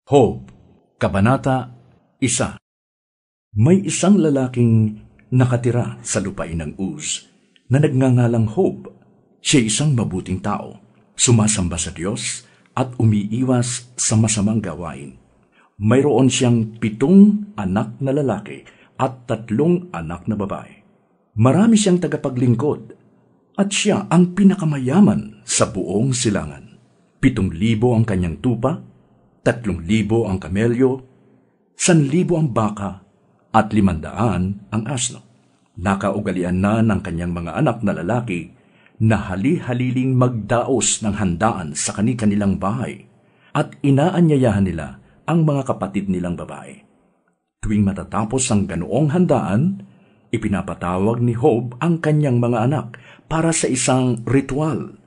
Job, Kabanata 1. May isang lalaking nakatira sa lupain ng Uz na nagngangalang Job. Siya isang mabuting tao, sumasamba sa Diyos at umiiwas sa masamang gawain. Mayroon siyang 7 anak na lalaki at 3 anak na babae. Marami siyang tagapaglingkod at siya ang pinakamayaman sa buong silangan. 7,000 ang kanyang tupa, 3,000 ang kamelyo, 1,000 ang baka, at 500 ang asno. Nakaugalian na ng kanyang mga anak na lalaki na hali-haliling magdaos ng handaan sa kani-kanilang bahay at inaanyayahan nila ang mga kapatid nilang babae. Tuwing matatapos ang ganoong handaan, ipinapatawag ni Job ang kanyang mga anak para sa isang ritual.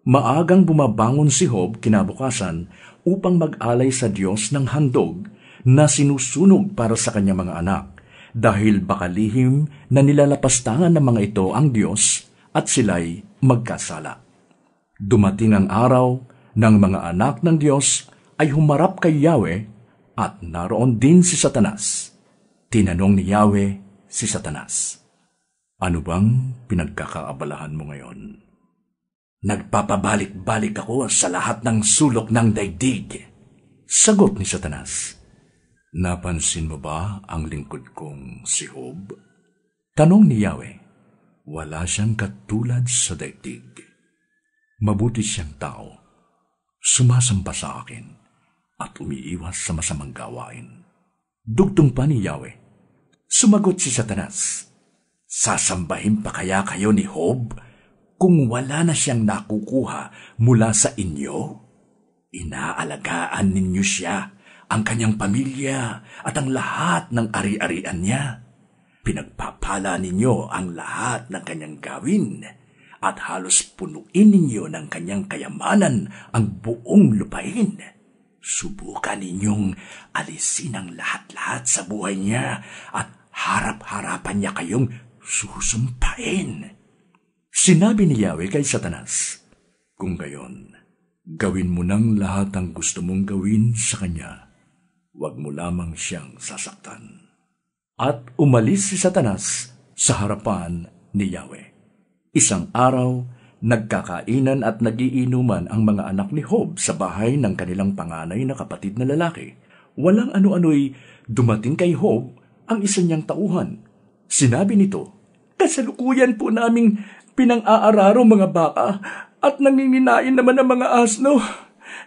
Maagang bumabangon si Job kinabukasan upang mag-alay sa Diyos ng handog na sinusunog para sa kanyang mga anak, dahil baka lihim na nilalapastangan ng mga ito ang Diyos at sila'y magkasala. Dumating ang araw ng mga anak ng Diyos ay humarap kay Yahweh at naroon din si Satanas. Tinanong ni Yahweh si Satanas, "Ano bang pinagkakaabalahan mo ngayon?" "Nagpapabalik-balik ako sa lahat ng sulok ng daigdig," sagot ni Satanas. "Napansin mo ba ang lingkod kong si Job?" Tanong ni Yahweh. "Wala siyang katulad sa daigdig. Mabuti siyang tao, sumasamba sa akin at umiiwas sa masamang gawain." Dugtong pa ni Yahweh. Sumagot si Satanas, "Sasambahin pa kaya kayo ni Job kung wala na siyang nakukuha mula sa inyo? Inaalagaan ninyo siya, ang kanyang pamilya at ang lahat ng ari-arian niya. Pinagpapala ninyo ang lahat ng kanyang gawin at halos punuin ninyo ng kanyang kayamanan ang buong lupain. Subukan ninyong alisin ang lahat-lahat sa buhay niya at harap-harapan niya kayong susumpain." Sinabi ni Yahweh kay Satanas, "Kung gayon, gawin mo nang lahat ang gusto mong gawin sa kanya. Huwag mo lamang siyang sasaktan." At umalis si Satanas sa harapan ni Yahweh. Isang araw, nagkakainan at nagiinuman ang mga anak ni Job sa bahay ng kanilang panganay na kapatid na lalaki. Walang ano-ano'y dumating kay Job ang isa niyang tauhan. Sinabi nito, "Kasalukuyan po naming pinang-aararo mga baka at nanginginain naman ang mga asno.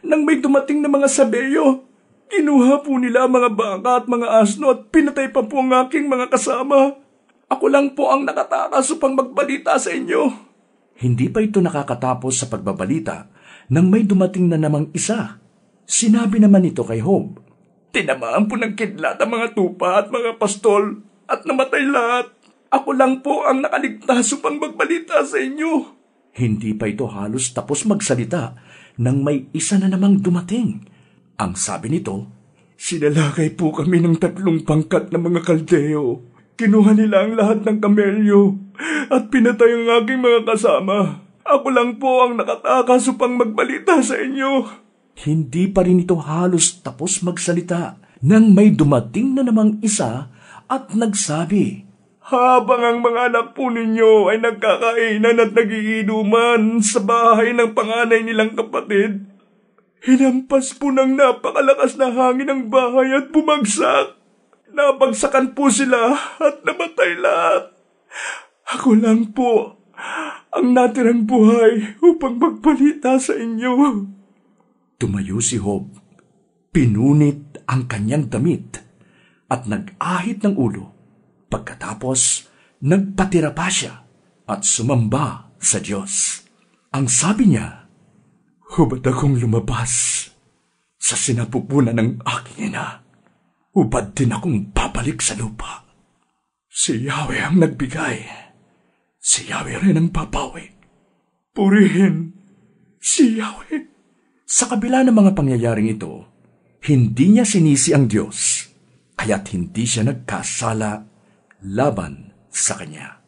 Nang may dumating na mga sabeyo, kinuha po nila ang mga baka at mga asno at pinatay pa po ang aking mga kasama. Ako lang po ang nakatakas upang magbalita sa inyo." Hindi pa ito nakakatapos sa pagbabalita nang may dumating na namang isa. Sinabi naman ito kay Job, "Tinamaan po ng kidlat ang mga tupa at mga pastol at namatay lahat. Ako lang po ang nakaligtas upang magbalita sa inyo." Hindi pa ito halos tapos magsalita nang may isa na namang dumating. Ang sabi nito, "Sinalakay po kami ng 3 pangkat na mga kaldeo. Kinuha nila ang lahat ng kamelyo at pinatay ang aking mga kasama. Ako lang po ang nakatakas upang magbalita sa inyo." Hindi pa rin ito halos tapos magsalita nang may dumating na namang isa at nagsabi, "Habang ang mga anak po ninyo ay nagkakainan at nagiinuman sa bahay ng panganay nilang kapatid, hinampas po ng napakalakas na hangin ang bahay at bumagsak. Nabagsakan po sila at namatay lahat. Ako lang po ang natirang buhay upang magbalita sa inyo." Tumayo si Job, pinunit ang kanyang damit at nag-ahit ng ulo. Pagkatapos, nagpatira pa siya at sumamba sa Diyos. Ang sabi niya, "Hubad akong lumabas sa sinapupunan ng aking ina. Hubad din akong babalik sa lupa. Si Yahweh ang nagbigay. Si Yahweh rin ang papawi. Purihin si Yahweh." Sa kabila ng mga pangyayaring ito, hindi niya sinisi ang Diyos, kaya't hindi siya nagkasala laban sa Kanya.